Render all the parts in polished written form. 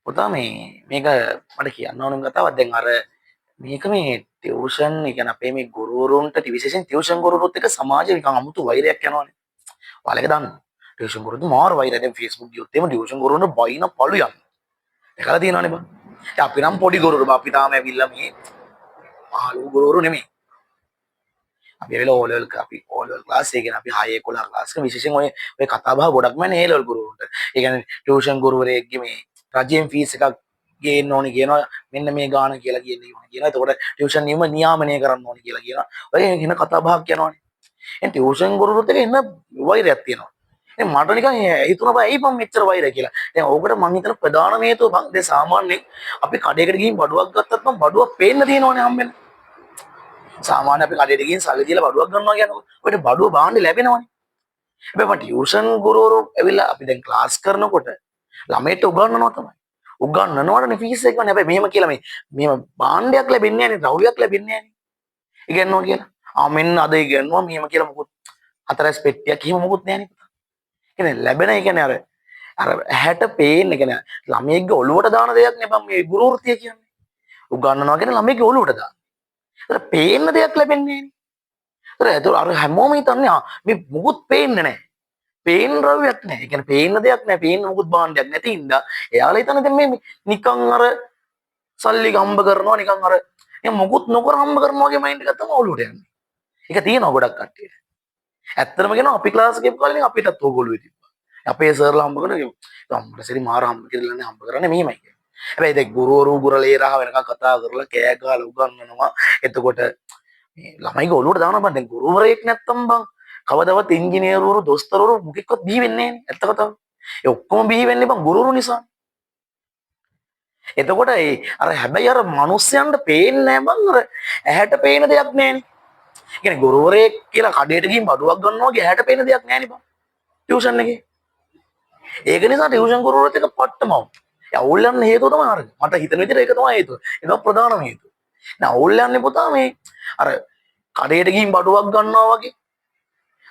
පුතා මේක මට කියන්න ඕනම කතාවක්. දැන් අර මේක මේ ටියුෂන් ඒ කියන්නේ අපේ මේ ගුරුවරුන්ට විශේෂයෙන් ටියුෂන් ගුරුවරුත් එක්ක සමාජේ නිකන් අමුතු වෛරයක් යනවනේ. ඔයාලක දන්නවා. ටියුෂන් ගුරුවරුත් මාර වෛරය. දැන් Facebook ගියොත් එහෙම ටියුෂන් ගුරුවරුන්ට බයින පළු යනවා. දැකලා තියෙනවනේ බං. ඉතින් අපි නම් පොඩි ගුරුවරු බං. අපි තාම ඇවිල්ලා මේ මහලු ගුරුවරු නෙමෙයි. අපි ඇවිල්ලා ඕ ලෙවල් අපි ඕ ලෙවල් ක්ලාස් එකේ අපි 6 11 ක්ලාස් එක විශේෂයෙන් ඔය කතා බහ ගොඩක්ම නේ ඒ ලෙවල් ගුරුවරුන්ට. ඒ කියන්නේ ටියුෂන් ගුරුවරයෙක්ගේ මේ රජයෙන් ෆීස් එකක් ගේන්න ඕනි කියනවා. මෙන්න මේ ගාන කියලා කියනවා. එතකොට ටියුෂන් නියම නියාමනය කරන්න ඕනි කියලා කියනවා. ඔය එන කතා බහක් යනවනේ. එහෙනම් ටියුෂන් ගුරුවරුත් එක්ක එන්න වෛරයක් තියෙනවා. දැන් මට නිකන් හිතුණා බෑ ඇයි මම මෙච්චර වෛරය කියලා. දැන් ඕකට මං හිතන ප්‍රධාන හේතුව බං දැන් සාමාන්‍යයෙන් අපි කඩේකට ගිහින් බඩුවක් ගත්තත් මම බඩුවක් පේන්න තියෙනවනේ හම්බෙන්න. සාමාන්‍ය අපි කඩේට ගිහින් සල්ලි දීලා බඩුවක් ගන්නවා කියනකොට ඔයිට බඩුව බාන්න ලැබෙනවනේ. හැබැයි මට ටියුෂන් ගුරුවරු ඇවිල්ලා අපි දැන් ක්ලාස් කරනකොට ළමයට උගන්වනවා තමයි. උගන්වනවනේ ෆීස් එක ගන්න. හැබැයි මෙහෙම කියලා මෙහෙම භාණ්ඩයක් ලැබෙන්නේ නැහැ නේ, ද්‍රව්‍යයක් ලැබෙන්නේ නැහැ නේ. ඉගෙනනවා කියලා. මෙන්න අද ඉගෙනනවා මෙහෙම කියලා මොකුත් හතරස් පෙට්ටියක් එහෙම මොකුත් නැහැ නේ පුතා. කියන්නේ ලැබෙන ඒ කියන්නේ අර ඇහැට පේන්නේ කියන්නේ ළමයෙක්ගේ ඔළුවට දාන දෙයක් නේ බං මේ ගුරු වෘත්තිය කියන්නේ. උගන්වනවා කියන්නේ ළමයෙක්ගේ ඔළුවට දාන. ඒතර පේන්න දෙයක් ලැබෙන්නේ නැහැ නේ. අර හැමෝම හිතන්නේ මේ මොකුත් පේන්නේ නැහැ. පේන ද්‍රව්‍යයක් නැහැ. ඒ කියන්නේ පේන්න දෙයක් නැහැ. පේන්න මොකුත් භාණ්ඩයක් නැති හින්දා එයාලා හිතන්නේ දැන් මේ නිකන් අර සල්ලි හම්බ කරනවා නිකන් අර මොකුත් නොකර හම්බ කරනවා වගේ මයින්ඩ් එකක් තමයි ඔළුවට යන්නේ. ඒක තියෙනවා ගොඩක් කට්ටියට. ඇත්තටම කියනවා අපි ක්ලාස් එකේ කාලේ අපිටත් ඕගොල්ලෝ තිබ්බා. අපේ සර්ලා හම්බ කරන අම්මට සරි මාර හම්බ කරලානේ හම්බ කරන්නේ මෙහෙමයි කියන්නේ. හැබැයි දැන් ගුරුවරු ගුරලේරා වෙනකන් කතා කරලා කෑ ගහලා උගන්වනවා. එතකොට මේ ළමයිගේ ඔළුවට දානවා බං. දැන් ගුරුවරයෙක් නැත්තම් බං කවදාවත් ඉංජිනේරුවරු දොස්තරවරු මොකෙක්වත් බිහි වෙන්නේ නැහැ නේ. ඇත්ත කතාව. ඒ ඔක්කොම බිහි වෙන්නේ බං ගුරුවරු නිසා. එතකොට අර හැබැයි අර මිනිස්යන්ට පේන්නේ නැහැ බං. අර ඇහැට පේන දෙයක් නැහැනේ. කියන්නේ ගුරුවරයෙක් කියලා කඩේට ගිහින් බඩුවක් ගන්නවා වගේ ඇහැට පේන දෙයක් නැහැ නේ බං. ටියුෂන් එකේ. ඒක නිසා ටියුෂන් ගුරුවරයෙක් එක පට්ටමව. ඒ අවුල් යන හේතුව තමයි අර. මට හිතෙන විදිහට ඒක තමයි හේතුව. ඒක ප්‍රධානම හේතුව. නෑ අවුල් යන්නේ පුතා මේ අර කඩේට ගිහින් බඩුවක් ගන්නවා වගේ.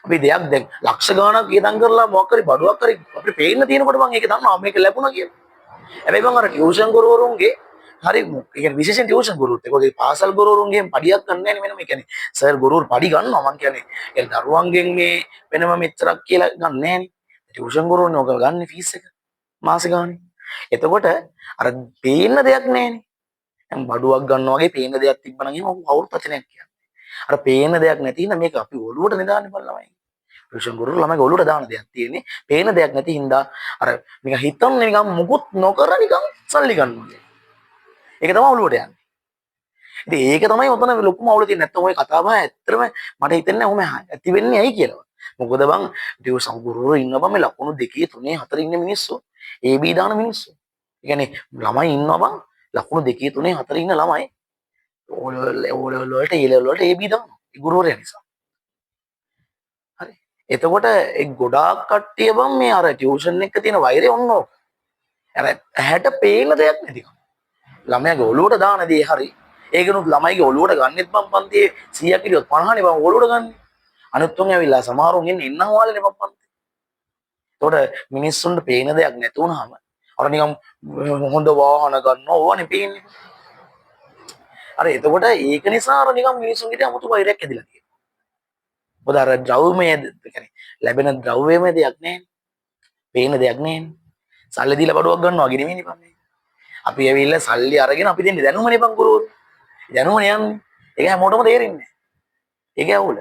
අපි දෙයක් දැන් ලක්ෂ ගාණක් ඉදන් කරලා මොකක් හරි බඩුවක් හරි අපිට පේන්න තියෙනකොට මම ඒක දන්නවා මේක ලැබුණා කියලා. හැබැයි මම අර ටියුෂන් ගුරුවරුන්ගේ හරි ඒ කියන්නේ විශේෂයෙන් ටියුෂන් ගුරුවරුත් ඒකෝගේ පාසල් ගුරුවරුන්ගෙන් පඩියක් ගන්න නැහැ නේ මෙන්න මේ කියන්නේ සර් ගුරුවරු පඩි ගන්නවා මං කියන්නේ ඒ දරුවන්ගෙන් මේ වෙනම මෙච්චරක් කියලා ගන්න නැහැ නේ. ටියුෂන් ගුරුවරුන් ඔක ගන්න ෆීස් එක මාස ගානේ. එතකොට අර පේන්න දෙයක් නැහැ නේ. දැන් බඩුවක් ගන්නවා වගේ පේන්න දෙයක් තිබ්බනම් එහෙම කවුරුත් වචනයක් කියන්නේ. අර පේන දෙයක් නැති හින්දා මේක අපි ඔළුවට නෙදාන්නේ බලමයි. ටියුෂන් ගුරුවරු ළමයිගේ ඔළුවට දාන දෙයක් තියෙන්නේ. පේන දෙයක් නැති හින්දා අර නිකන් හිතන්නේ නිකන් මුකුත් නොකර නිකන් සල්ලි ගන්නවා. ඒක තමයි ඔළුවට යන්නේ. ඉතින් ඒක තමයි ඔතන ලොකුම අවුල තියෙන්නේ. නැත්නම් ওই කතා බහ ඇත්තටම මට හිතෙන්නේ ඔහොම ඇති වෙන්නේ ඇයි කියලා. මොකද බං ටියුෂන් ගුරුවරු ඉන්නවා බං මේ ලකුණු 2 3 4 ඉන්න මිනිස්සු. AB දාන මිනිස්සු. ඒ කියන්නේ ළමයි ඉන්නවා බං ලකුණු 2 3 4 ඉන්න ළමයි. ඕලෙවල් වලට ඒ ලෙවල් වලට AB දානවා. ඒ ගුරුවරයා නිසා. හරි. එතකොට ඒ ගොඩාක් කට්ටිය බං මේ අර ටියුෂන් එක තියෙන වෛරය ඔන්න ඕක. අර ඇහැට පේන දෙයක් නැතිකම. ළමයාගේ ඔළුවට දාන දේ හරි. ඒකනොත් ළමයිගේ ඔළුවට ගන්නෙත් බං පන්තියේ 100ක් හිටියොත් 50නේ බං ඔළුවට ගන්න. අනිත් උන් ඇවිල්ලා සමහරුන් ඉන්නේ ඉන්නම් වාලේනේ බං පන්තියේ. එතකොට මිනිස්සුන්ට පේන දෙයක් නැති වුනහම අර නිකන් හොඳ වාහන ගන්නවා ඕවනේ පේන්නේ. අර එතකොට ඒක නිසා අර නිකන් මිනිස්සුන්ගේ 아무තු වෛරයක් ඇදිලා තියෙනවා. මොකද අර ද්‍රව්‍යමය කියන්නේ ලැබෙන ද්‍රව්‍යමය දෙයක් නැහැ. පේන දෙයක් නැහැ. සල්ලි දීලා බඩුවක් ගන්නවා වගේ නෙමෙයිනේ බං. අපි ඇවිල්ලා සල්ලි අරගෙන අපි දෙන්නේ දැනුමනේ බං ගුරුවරු. දැනුමනේ යන්නේ. ඒක හැමෝටම තේරෙන්නේ නැහැ. ඒක ඇවුල.